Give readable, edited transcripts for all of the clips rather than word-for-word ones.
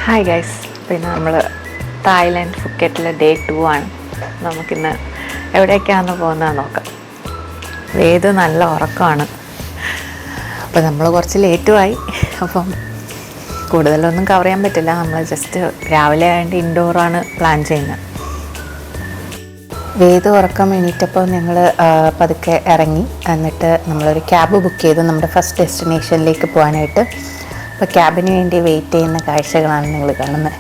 Hi guys, പിന്നെ നമ്മൾ Thailand ഫുക്കറ്റിലെ day 2 ആണ്. നമുക്കിന്ന് എവിടേക്കാണ് പോകുന്നതെന്ന് നോക്കാം. വേദ നല്ല ഉറക്കമാണ്. അപ്പോൾ നമ്മൾ കുറച്ച് ലേറ്റുമായി. അപ്പം കൂടുതലൊന്നും കവർ ചെയ്യാൻ പറ്റില്ല. നമ്മൾ ജസ്റ്റ് രാവിലെ ആയതുകൊണ്ട് ഇൻഡോറാണ് പ്ലാൻ ചെയ്യുന്നത്. വേദ ഉറക്കം എണീറ്റപ്പോൾ ഞങ്ങൾ പതുക്കെ ഇറങ്ങി. എന്നിട്ട് നമ്മളൊരു ക്യാബ് ബുക്ക് ചെയ്തു നമ്മുടെ ഫസ്റ്റ് ഡെസ്റ്റിനേഷനിലേക്ക് പോകാനായിട്ട്. അപ്പോൾ ക്യാബിന് വേണ്ടി വെയിറ്റ് ചെയ്യുന്ന കാഴ്ചകളാണ് നിങ്ങൾ കാണുന്നത്.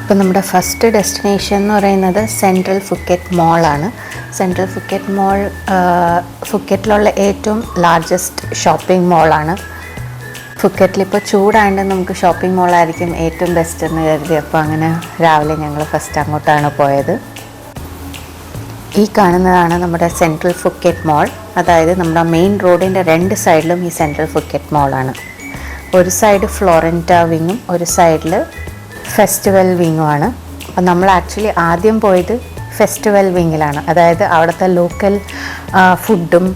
ഇപ്പോൾ നമ്മുടെ ഫസ്റ്റ് ഡെസ്റ്റിനേഷൻ എന്ന് പറയുന്നത് സെൻട്രൽ ഫുക്കറ്റ് മോളാണ്. സെൻട്രൽ ഫുക്കറ്റ് മോൾ ഫുക്കറ്റിലുള്ള ഏറ്റവും ലാർജസ്റ്റ് ഷോപ്പിംഗ് മോളാണ്. ഫുക്കറ്റിലിപ്പോൾ ചൂടായതുകൊണ്ട് നമുക്ക് ഷോപ്പിംഗ് മോളായിരിക്കും ഏറ്റവും ബെസ്റ്റ് എന്ന് കരുതി. അപ്പോൾ അങ്ങനെ രാവിലെ ഞങ്ങൾ ഫസ്റ്റ് അങ്ങോട്ടാണ് പോയത്. ഈ കാണുന്നതാണ് നമ്മുടെ സെൻട്രൽ ഫുക്കറ്റ് മോൾ. അതായത് നമ്മുടെ മെയിൻ റോഡിൻ്റെ രണ്ട് സൈഡിലും ഈ സെൻട്രൽ ഫുക്കറ്റ് മോളാണ്. ഒരു സൈഡ് ഫ്ലോറൻറ്റ വിങ്ങും ഒരു സൈഡിൽ ഫെസ്റ്റിവൽ വിങ്ങുമാണ്. അപ്പം നമ്മൾ ആക്ച്വലി ആദ്യം പോയത് ഫെസ്റ്റിവൽ വിങ്ങിലാണ്. അതായത് അവിടുത്തെ ലോക്കൽ ഫുഡും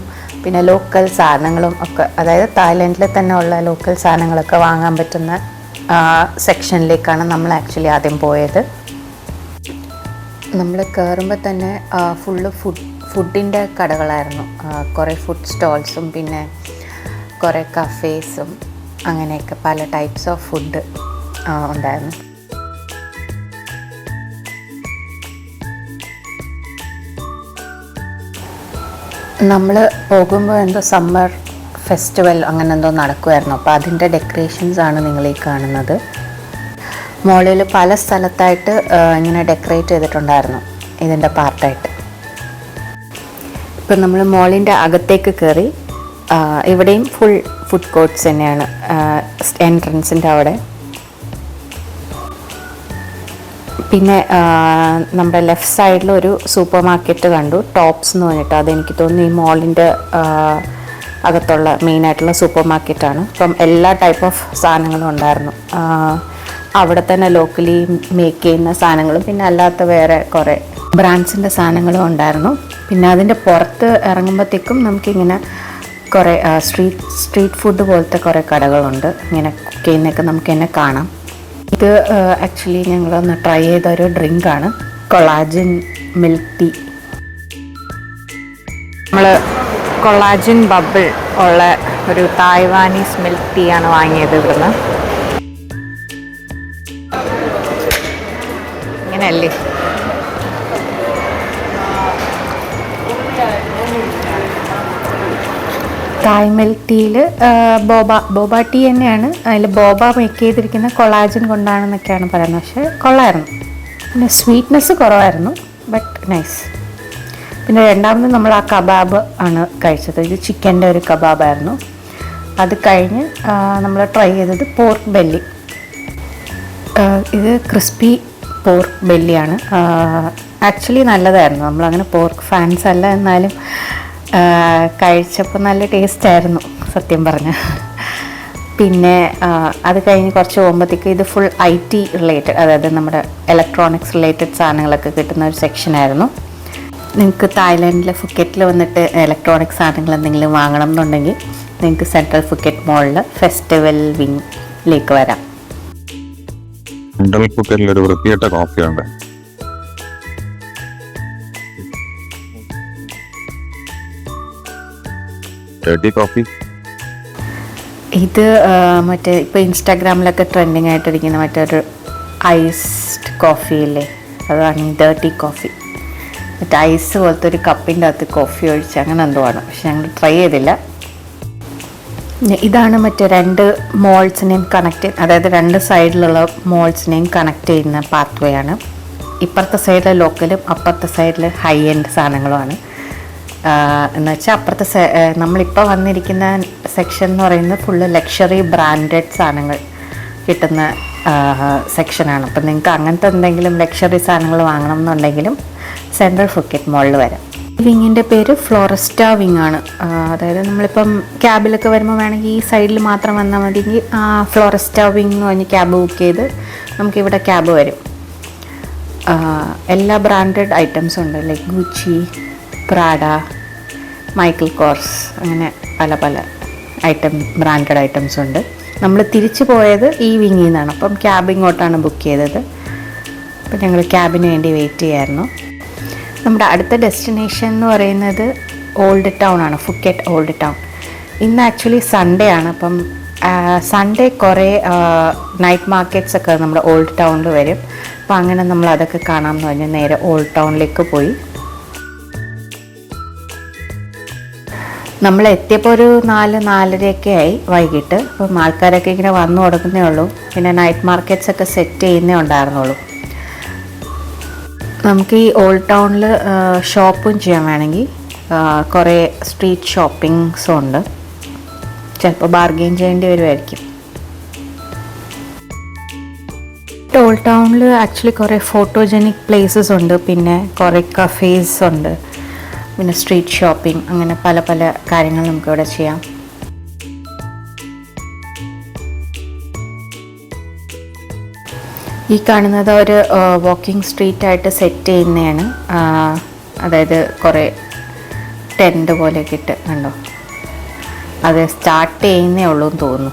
പിന്നെ ലോക്കൽ സാധനങ്ങളും ഒക്കെ, അതായത് തായ്ലൻഡിൽ തന്നെ ഉള്ള ലോക്കൽ സാധനങ്ങളൊക്കെ വാങ്ങാൻ പറ്റുന്ന സെക്ഷനിലേക്കാണ് നമ്മൾ ആക്ച്വലി ആദ്യം പോയത്. നമ്മൾ കയറുമ്പോൾ തന്നെ ഫുള്ള് ഫുഡിൻ്റെ കടകളായിരുന്നു. കുറേ ഫുഡ് സ്റ്റോൾസും പിന്നെ കുറേ കഫേസും അങ്ങനെയൊക്കെ പല ടൈപ്സ് ഓഫ് ഫുഡ് ഉണ്ടായിരുന്നു. നമ്മൾ പോകുമ്പോൾ എന്തോ സമ്മർ ഫെസ്റ്റിവൽ അങ്ങനെ എന്തോ നടക്കുമായിരുന്നു. അപ്പോൾ അതിൻ്റെ ഡെക്കറേഷൻസാണ് നിങ്ങളീ കാണുന്നത്. മോളിൽ പല സ്ഥലത്തായിട്ട് ഇങ്ങനെ ഡെക്കറേറ്റ് ചെയ്തിട്ടുണ്ടായിരുന്നു ഇതിൻ്റെ പാർട്ടായിട്ട്. ഇപ്പം നമ്മൾ മോളിൻ്റെ അകത്തേക്ക് കയറി. ഇവിടെയും ഫുൾ ഫുഡ് കോർട്ട്സ് തന്നെയാണ് എൻട്രൻസിൻ്റെ അവിടെ. പിന്നെ നമ്മുടെ ലെഫ്റ്റ് സൈഡിൽ ഒരു സൂപ്പർ മാർക്കറ്റ് കണ്ടു, ടോപ്സ് എന്ന് പറഞ്ഞിട്ട്. അതെനിക്ക് തോന്നുന്നു ഈ മോളിൻ്റെ അകത്തുള്ള മെയിനായിട്ടുള്ള സൂപ്പർ മാർക്കറ്റാണ്. അപ്പം എല്ലാ ടൈപ്പ് ഓഫ് സാധനങ്ങളും ഉണ്ടായിരുന്നു. അവിടെ തന്നെ ലോക്കലി മേക്ക് ചെയ്യുന്ന സാധനങ്ങളും പിന്നെ അല്ലാത്ത വേറെ കുറേ ബ്രാൻഡ്സിൻ്റെ സാധനങ്ങളും ഉണ്ടായിരുന്നു. പിന്നെ അതിൻ്റെ പുറത്ത് ഇറങ്ങുമ്പോഴത്തേക്കും നമുക്കിങ്ങനെ കുറേ സ്ട്രീറ്റ് ഫുഡ് പോലത്തെ കുറേ കടകളുണ്ട്. ഇങ്ങനെ കുക്ക് ചെയ്യുന്നതൊക്കെ നമുക്ക് തന്നെ കാണാം. ഇത് ആക്ച്വലി ഞങ്ങളൊന്ന് ട്രൈ ചെയ്ത ഒരു ഡ്രിങ്കാണ്, കൊളാജിൻ മിൽക്ക് ടീ. നമ്മൾ കൊളാജിൻ ബബിൾ ഉള്ള ഒരു തായ്വാനീസ് മിൽക്ക് ടീ ആണ് വാങ്ങിയത് ഇവിടുന്ന്. ഇങ്ങനെയല്ലേ തായ് മിൽക്ക് ടീയിൽ ബോബ ടീ തന്നെയാണ്. അതിൽ ബോബ മേക്ക് ചെയ്തിരിക്കുന്ന കൊളാജൻ കൊണ്ടാണെന്നൊക്കെയാണ് പറയുന്നത്. പക്ഷേ കൊള്ളായിരുന്നു. പിന്നെ സ്വീറ്റ്നെസ് കുറവായിരുന്നു, ബട്ട് നൈസ്. പിന്നെ രണ്ടാമത് നമ്മൾ ആ കബാബ് ആണ് കഴിച്ചത്. ഇത് ചിക്കൻ്റെ ഒരു കബാബായിരുന്നു. അത് കഴിഞ്ഞ് നമ്മൾ ട്രൈ ചെയ്തത് പോർക്ക് ബെല്ലി. ഇത് ക്രിസ്പി പോർക്ക് ബെല്ലിയാണ്. ആക്ച്വലി നല്ലതായിരുന്നു. നമ്മളങ്ങനെ പോർക്ക് ഫാൻസ് അല്ല, എന്നാലും കഴിച്ചപ്പോൾ നല്ല ടേസ്റ്റായിരുന്നു സത്യം പറഞ്ഞ്. പിന്നെ അത് കഴിഞ്ഞ് കുറച്ച് പോകുമ്പോഴത്തേക്ക് ഇത് ഫുൾ IT റിലേറ്റഡ്, അതായത് നമ്മുടെ ഇലക്ട്രോണിക്സ് റിലേറ്റഡ് സാധനങ്ങളൊക്കെ കിട്ടുന്ന ഒരു സെക്ഷനായിരുന്നു. നിങ്ങൾക്ക് തായ്ലാൻഡിലെ ഫുക്കറ്റിൽ വന്നിട്ട് ഇലക്ട്രോണിക് സാധനങ്ങൾ എന്തെങ്കിലും വാങ്ങണം എന്നുണ്ടെങ്കിൽ നിങ്ങൾക്ക് സെൻട്രൽ ഫുക്കറ്റ് മോളിൽ ഫെസ്റ്റിവൽ വിങ്ങിലേക്ക് വരാം. സെൻട്രൽ ഫുക്കറ്റിൽ ഒരു വൃത്തികെട്ട കോഫിയുണ്ട്. കോഫി ഇത് മറ്റേ ഇപ്പോൾ ഇൻസ്റ്റാഗ്രാമിലൊക്കെ ട്രെൻഡിങ് ആയിട്ടിരിക്കുന്ന മറ്റൊരു ഐസ്ഡ് കോഫി ഇല്ലേ, അതാണ് ഈ ഡേർട്ടി കോഫി. മറ്റേ ഐസ് പോലത്തെ ഒരു കപ്പിൻ്റെ അകത്ത് കോഫി ഒഴിച്ച് അങ്ങനെ എന്തോ ആണ്. പക്ഷെ ഞങ്ങൾ ട്രൈ ചെയ്തില്ല. ഇതാണ് മറ്റേ രണ്ട് മോൾസിനെയും അതായത് രണ്ട് സൈഡിലുള്ള മോൾസിനെയും കണക്ട് ചെയ്യുന്ന പാത്വേ ആണ്. ഇപ്പുറത്തെ സൈഡിലെ ലോക്കലും അപ്പുറത്തെ സൈഡിൽ ഹൈ എൻഡ് സാധനങ്ങളുമാണ്. എന്ന് വെച്ചാൽ അപ്പുറത്തെ നമ്മളിപ്പോൾ വന്നിരിക്കുന്ന സെക്ഷൻ എന്ന് പറയുന്നത് ഫുള്ള് ലക്ഷറി ബ്രാൻഡഡ് സാധനങ്ങൾ കിട്ടുന്ന സെക്ഷനാണ്. അപ്പം നിങ്ങൾക്ക് അങ്ങനത്തെ എന്തെങ്കിലും ലക്ഷറി സാധനങ്ങൾ വാങ്ങണം എന്നുണ്ടെങ്കിലും സെൻട്രൽ ഫുക്കറ്റ് മോളിൽ വരാം. വിങ്ങിൻ്റെ പേര് ഫ്ലോറസ്റ്റ വിങ് ആണ്. അതായത് നമ്മളിപ്പം ക്യാബിലൊക്കെ വരുമ്പോൾ വേണമെങ്കിൽ ഈ സൈഡിൽ മാത്രം വന്നാൽ മതിയെങ്കിൽ ഫ്ലോറസ്റ്റ വിങ് എന്ന് പറഞ്ഞ് ക്യാബ് ബുക്ക് ചെയ്ത് നമുക്കിവിടെ ക്യാബ് വരും. എല്ലാ ബ്രാൻഡഡ് ഐറ്റംസും ഉണ്ട്. Like Gucci, Prada, Michael Kors, അങ്ങനെ പല പല ബ്രാൻഡഡ് ഐറ്റംസ് ഉണ്ട്. നമ്മൾ തിരിച്ചു പോയത് ഈ വിങ്ങിൽ നിന്നാണ്. അപ്പം ക്യാബ് ഇങ്ങോട്ടാണ് ബുക്ക് ചെയ്തത്. അപ്പം ഞങ്ങൾ ക്യാബിന് വേണ്ടി വെയിറ്റ് ചെയ്യായിരുന്നു. നമ്മുടെ അടുത്ത ഡെസ്റ്റിനേഷൻ എന്ന് പറയുന്നത് ഓൾഡ് ടൗൺ ആണ്, ഫുക്കറ്റ് ഓൾഡ് ടൗൺ. ഇന്ന് ആക്ച്വലി സൺഡേ ആണ്. അപ്പം സൺഡേ കുറേ നൈറ്റ് മാർക്കറ്റ്സ് ഒക്കെ നമ്മുടെ ഓൾഡ് ടൗണിൽ വരും. അപ്പോൾ അങ്ങനെ നമ്മൾ അതൊക്കെ കാണാമെന്ന് പറഞ്ഞ് നേരെ ഓൾഡ് ടൗണിലേക്ക് പോയി. നമ്മൾ എത്തിയപ്പോൾ ഒരു 4-4:30 ആയി വൈകിട്ട്. അപ്പം ആൾക്കാരൊക്കെ ഇങ്ങനെ വന്നു കൊടുക്കുന്നേ ഉള്ളൂ. പിന്നെ നൈറ്റ് മാർക്കറ്റ്സ് ഒക്കെ സെറ്റ് ചെയ്യുന്നേ ഉണ്ടായിരുന്നുള്ളൂ. നമുക്ക് ഈ ഓൾഡ് ടൗണിൽ ഷോപ്പും ചെയ്യാൻ വേണമെങ്കിൽ കുറേ സ്ട്രീറ്റ് ഷോപ്പിങ്സും ഉണ്ട്. ചിലപ്പോൾ ബാർഗെയിൻ ചെയ്യേണ്ടി വരുമായിരിക്കും. ഓൾഡ് ടൗണിൽ ആക്ച്വലി കുറേ ഫോട്ടോജനിക് പ്ലേസസ് ഉണ്ട്. പിന്നെ കുറേ കഫേസ് ഉണ്ട്. പിന്നെ സ്ട്രീറ്റ് ഷോപ്പിംഗ്, അങ്ങനെ പല പല കാര്യങ്ങൾ നമുക്കിവിടെ ചെയ്യാം. ഈ കാണുന്നത് ഒരു വാക്കിംഗ് സ്ട്രീറ്റായിട്ട് സെറ്റ് ചെയ്യുന്നതാണ്. അതായത് കുറേ ടെൻറ്റ് പോലെയൊക്കെ ഇട്ട് കണ്ടോ, അത് സ്റ്റാർട്ട് ചെയ്യുന്നേ ഉള്ളൂ എന്ന് തോന്നുന്നു.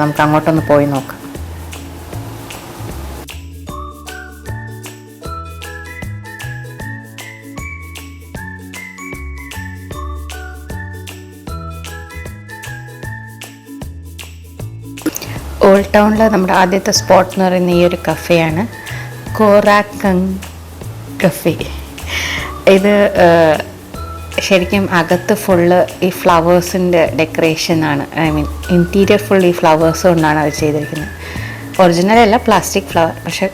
നമുക്ക് അങ്ങോട്ടൊന്ന് പോയി നോക്കാം. ഓൾഡ് ടൗണിൽ നമ്മുടെ ആദ്യത്തെ സ്പോട്ട് എന്ന് പറയുന്ന ഈ ഒരു കഫേയാണ്, കോറാക്കങ് കഫേ. ഇത് ശരിക്കും അകത്ത് ഫുള്ള് ഈ ഫ്ലവേഴ്സിൻ്റെ ഡെക്കറേഷനാണ്. ഐ മീൻ ഇൻറ്റീരിയർ ഫുൾ ഈ ഫ്ലവേഴ്സ് കൊണ്ടാണ് അത് ചെയ്തിരിക്കുന്നത്. ഒറിജിനൽ അല്ല, പ്ലാസ്റ്റിക് ഫ്ലവർ. പക്ഷെ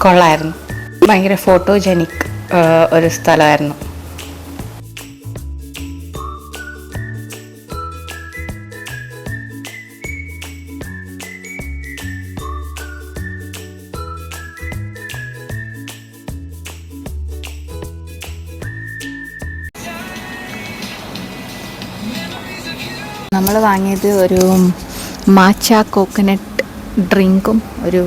കൊള്ളായിരുന്നു. ഭയങ്കര ഫോട്ടോജനിക് ഒരു സ്ഥലമായിരുന്നു. നമ്മൾ വാങ്ങിയത് ഒരു മാച്ച കോക്കനട്ട് ഡ്രിങ്കും ഒരു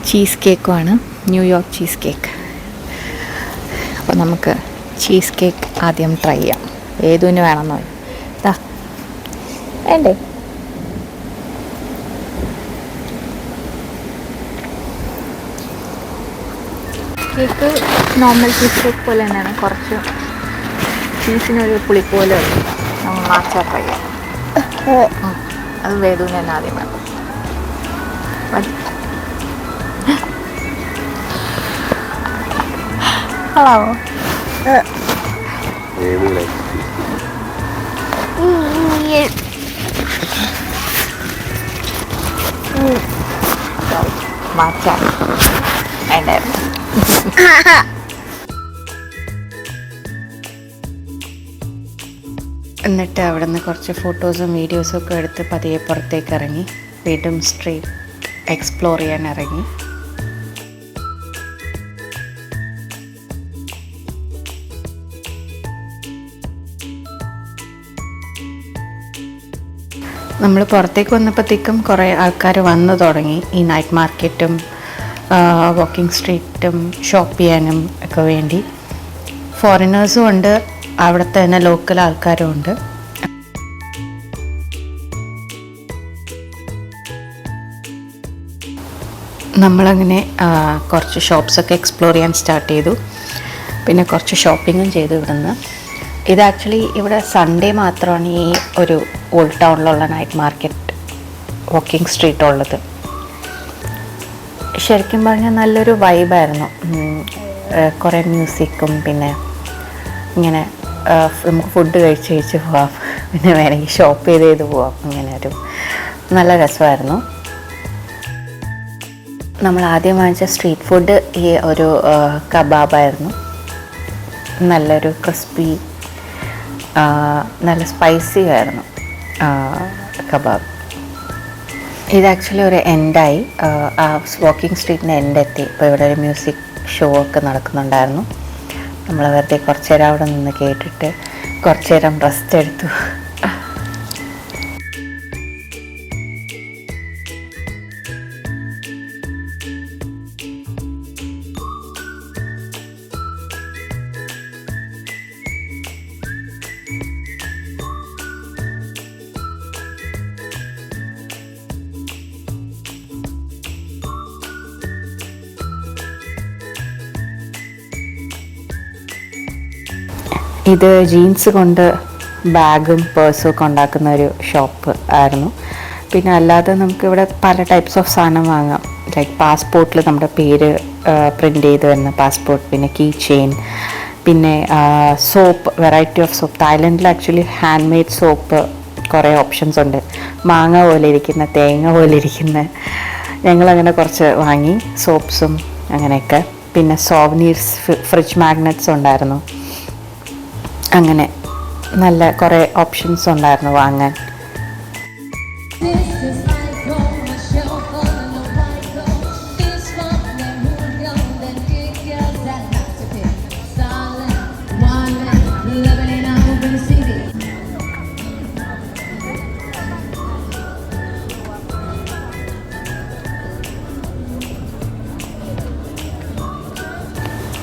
ചീസ് കേക്കുമാണ്, ന്യൂയോർക്ക് ചീസ് കേക്ക്. അപ്പോൾ നമുക്ക് ചീസ് കേക്ക് ആദ്യം ട്രൈ ചെയ്യാം. ഏതുവിന് വേണമെന്നോ ഇതാ വേണ്ടേ? കേക്ക് നോർമൽ ചീസ് കേക്ക് പോലെ തന്നെയാണ്. കുറച്ച് ചീസിനൊരു പുളിപ്പോലെ നമ്മൾ മാച്ച ട്രൈ ചെയ്യാം. അത് വേദുവിന് തന്നെ ആദ്യം വേണം. കൊള്ളാമോ? മാച്ച അതിൻ്റെ എന്നിട്ട് അവിടെ നിന്ന് കുറച്ച് ഫോട്ടോസും വീഡിയോസും ഒക്കെ എടുത്ത് പതിയെ പുറത്തേക്ക് ഇറങ്ങി വീണ്ടും സ്ട്രീറ്റ് എക്സ്പ്ലോർ ചെയ്യാൻ ഇറങ്ങി. നമ്മൾ പുറത്തേക്ക് വന്നപ്പോഴത്തേക്കും കുറേ ആൾക്കാർ വന്നു തുടങ്ങി. ഈ നൈറ്റ് മാർക്കറ്റും വാക്കിംഗ് സ്ട്രീറ്റും ഷോപ്പ് ചെയ്യാനും ഒക്കെ വേണ്ടി. ഫോറിനേഴ്സും ഉണ്ട്, അവിടുത്തെ തന്നെ ലോക്കൽ ആൾക്കാരും ഉണ്ട്. നമ്മളങ്ങനെ കുറച്ച് ഷോപ്സൊക്കെ എക്സ്പ്ലോർ ചെയ്യാൻ സ്റ്റാർട്ട് ചെയ്തു. പിന്നെ കുറച്ച് ഷോപ്പിങ്ങും ചെയ്തു ഇവിടുന്ന്. ഇത് ആക്ച്വലി ഇവിടെ സൺഡേ മാത്രമാണ് ഈ ഒരു ഓൾഡ് ടൗണിലുള്ള നൈറ്റ് മാർക്കറ്റ് വാക്കിംഗ് സ്ട്രീറ്റ് ഉള്ളത്. ശരിക്കും പറഞ്ഞാൽ നല്ലൊരു വൈബായിരുന്നു. കുറേ മ്യൂസിക്കും പിന്നെ ഇങ്ങനെ നമുക്ക് ഫുഡ് കഴിച്ച് പോവാം, പിന്നെ വേണമെങ്കിൽ ഷോപ്പ് ചെയ്ത് പോവാം. അങ്ങനെ ഒരു നല്ല രസമായിരുന്നു. നമ്മൾ ആദ്യം വാങ്ങിച്ച സ്ട്രീറ്റ് ഫുഡ് ഈ ഒരു കബാബായിരുന്നു. നല്ലൊരു ക്രിസ്പി, നല്ല സ്പൈസി ആയിരുന്നു കബാബ്. ഇത് ആക്ച്വലി ഒരു എൻഡായി, ആ വാക്കിംഗ് സ്ട്രീറ്റിന് എൻഡെത്തി. ഇപ്പോൾ ഇവിടെ ഒരു മ്യൂസിക് ഷോ ഒക്കെ നടക്കുന്നുണ്ടായിരുന്നു. നമ്മൾ വെറുതെ കുറച്ച് നേരം അവിടെ നിന്ന് കേട്ടിട്ട് കുറച്ച് നേരം റെസ്റ്റ് എടുത്തു. ഇത് ജീൻസ് കൊണ്ട് ബാഗും പേഴ്സും ഒക്കെ ഉണ്ടാക്കുന്ന ഒരു ഷോപ്പ് ആയിരുന്നു. പിന്നെ അല്ലാതെ നമുക്കിവിടെ പല ടൈപ്സ് ഓഫ് സാധനം വാങ്ങാം. ലൈക്ക് പാസ്പോർട്ടിൽ നമ്മുടെ പേര് പ്രിൻ്റ് ചെയ്ത് വരുന്ന പാസ്പോർട്ട്, പിന്നെ കീ ചെയിൻ, പിന്നെ സോപ്പ്, വെറൈറ്റി ഓഫ് സോപ്പ്. തായ്ലൻഡിൽ ആക്ച്വലി ഹാൻഡ് മെയ്ഡ് സോപ്പ് കുറേ ഓപ്ഷൻസ് ഉണ്ട്. മാങ്ങ പോലെ ഇരിക്കുന്ന, തേങ്ങ പോലെ ഇരിക്കുന്ന. ഞങ്ങളങ്ങനെ കുറച്ച് വാങ്ങി, സോപ്സും അങ്ങനെയൊക്കെ. പിന്നെ സോവനീർസ്, ഫ്രിഡ്ജ് മാഗ്നറ്റ്സ് ഉണ്ടായിരുന്നു. അങ്ങനെ നല്ല കുറേ ഓപ്ഷൻസ് ഉണ്ടായിരുന്നു വാങ്ങാൻ.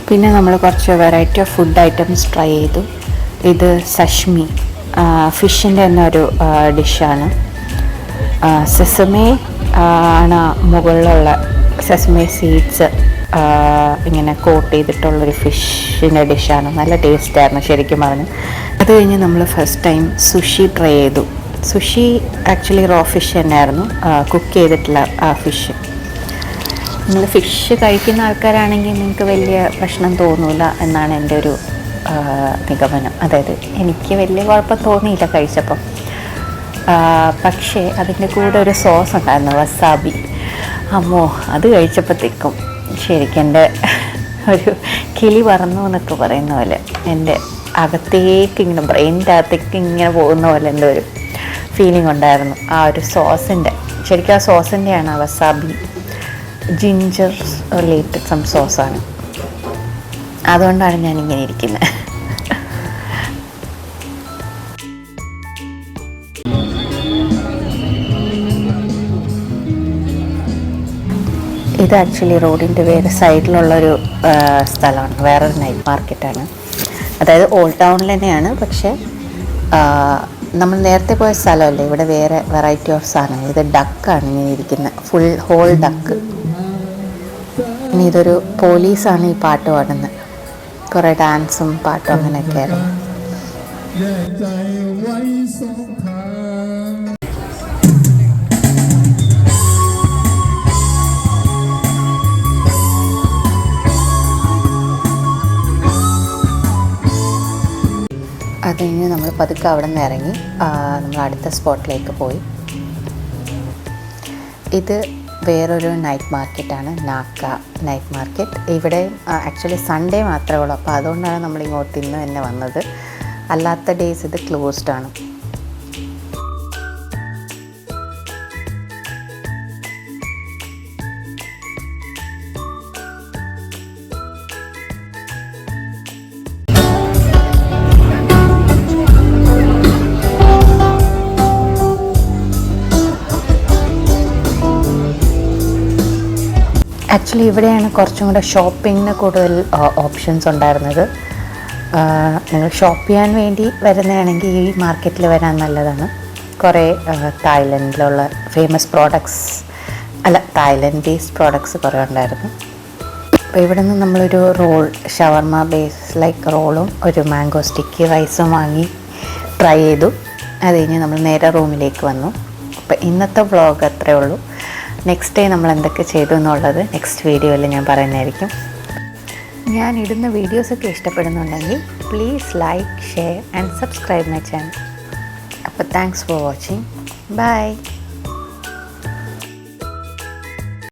പിന്നെ നമ്മൾ കുറച്ച് variety of food items try ചെയ്തു. ഇത് സഷ്മി, ഫിഷിൻ്റെ തന്നെ ഒരു ഡിഷാണ്. സെസമേ ആണ് മുകളിലുള്ള സെസമേ സീഡ്സ് ഇങ്ങനെ കോട്ട് ചെയ്തിട്ടുള്ളൊരു ഫിഷിൻ്റെ ഡിഷാണ്. നല്ല ടേസ്റ്റായിരുന്നു ശരിക്കും പറഞ്ഞു. അത് കഴിഞ്ഞ് നമ്മൾ ഫസ്റ്റ് ടൈം സുഷി ട്രൈ ചെയ്തു. സുഷി ആക്ച്വലി റോ ഫിഷ് തന്നെയായിരുന്നു, കുക്ക് ചെയ്തിട്ടുള്ള ഫിഷ്. നിങ്ങൾ ഫിഷ് കഴിക്കുന്ന ആൾക്കാരാണെങ്കിൽ നിങ്ങൾക്ക് വലിയ പ്രശ്നം തോന്നില്ല എന്നാണ് എൻ്റെ ഒരു നിഗമനം. അതായത് എനിക്ക് വലിയ കുഴപ്പം തോന്നിയില്ല കഴിച്ചപ്പം. പക്ഷേ അതിൻ്റെ കൂടെ ഒരു സോസ് ഉണ്ടായിരുന്നു, വസാബി. അമ്മോ, അത് കഴിച്ചപ്പോഴത്തേക്കും ശരിക്കും എൻ്റെ ഒരു കിളി പറന്നു എന്നൊക്കെ പറയുന്ന പോലെ എൻ്റെ അകത്തേക്ക് ഇങ്ങനെ, ബ്രെയിനിൻ്റെ അകത്തേക്ക് ഇങ്ങനെ പോകുന്ന പോലെ എൻ്റെ ഒരു ഫീലിംഗ് ഉണ്ടായിരുന്നു. ആ ഒരു സോസിൻ്റെ, ശരിക്കും ആ സോസിൻ്റെയാണ് ആ വസാബി. ജിഞ്ചർ റിലേറ്റഡ് സം സോസാണ്. അതുകൊണ്ടാണ് ഞാനിങ്ങനെ ഇരിക്കുന്നത്. ഇത് ആക്ച്വലി റോഡിൻ്റെ വേറെ സൈഡിലുള്ളൊരു സ്ഥലമാണ്, വേറൊരു നൈറ്റ് മാർക്കറ്റാണ്. അതായത് ഓൾഡ് ടൗണിൽ തന്നെയാണ്, പക്ഷേ നമ്മൾ നേരത്തെ പോയ സ്ഥലമല്ലേ, ഇവിടെ വേറെ വെറൈറ്റി ഓഫ് സാധനങ്ങൾ. ഇത് ഡക്കാണ് ഇങ്ങനെ ഇരിക്കുന്നത്, ഫുൾ ഹോൾ ഡക്ക്. ഇനി ഇതൊരു പോലീസാണ് ഈ പാട്ട് പാടുന്നത്. കുറേ ഡാൻസും പാട്ടും അങ്ങനെയൊക്കെ ആയിരുന്നു. അത് കഴിഞ്ഞ് നമ്മൾ പതുക്കെ അവിടെ നിന്ന് ഇറങ്ങി നമ്മൾ അടുത്ത സ്പോട്ടിലേക്ക് പോയി. ഇത് വേറൊരു നൈറ്റ് മാർക്കറ്റാണ്, നാക്ക നൈറ്റ് മാർക്കറ്റ്. ഇവിടെ ആക്ച്വലി സൺഡേ മാത്രമേ ഉള്ളൂ, അപ്പോൾ അതുകൊണ്ടാണ് നമ്മൾ ഇങ്ങോട്ട് ഇന്ന് തന്നെ വന്നത്. അല്ലാത്ത ഡേയ്സ് ഇത് ക്ലോസ്ഡ് ആണ്. ആക്ച്വലി ഇവിടെയാണ് കുറച്ചും കൂടെ ഷോപ്പിങ്ങിന് കൂടുതൽ ഓപ്ഷൻസ് ഉണ്ടായിരുന്നത്. നിങ്ങൾ ഷോപ്പ് ചെയ്യാൻ വേണ്ടി വരുന്നതാണെങ്കിൽ ഈ മാർക്കറ്റിൽ വരാൻ നല്ലതാണ്. കുറേ തായ്ലൻഡിലുള്ള famous products, Thailand based products കുറേ ഉണ്ടായിരുന്നു. അപ്പോൾ ഇവിടെ നിന്ന് നമ്മളൊരു റോൾ, ഷവർമ ബേസ് ലൈക്ക് റോളും ഒരു മാംഗോ സ്റ്റിക്കി റൈസും വാങ്ങി ട്രൈ ചെയ്തു. അത് കഴിഞ്ഞ് നമ്മൾ നേരെ റൂമിലേക്ക് വന്നു. അപ്പോൾ ഇന്നത്തെ വ്ളോഗ് അത്രയേ ഉള്ളൂ. നെക്സ്റ്റ് ഡേ നമ്മൾ എന്തൊക്കെ ചെയ്തു എന്നുള്ളത് നെക്സ്റ്റ് വീഡിയോയിൽ ഞാൻ പറയുന്നതായിരിക്കും. ഞാൻ ഇടുന്ന വീഡിയോസൊക്കെ ഇഷ്ടപ്പെടുന്നുണ്ടെങ്കിൽ please like, share and subscribe my channel. അപ്പോൾ താങ്ക്സ് ഫോർ വാച്ചിങ്. ബൈ.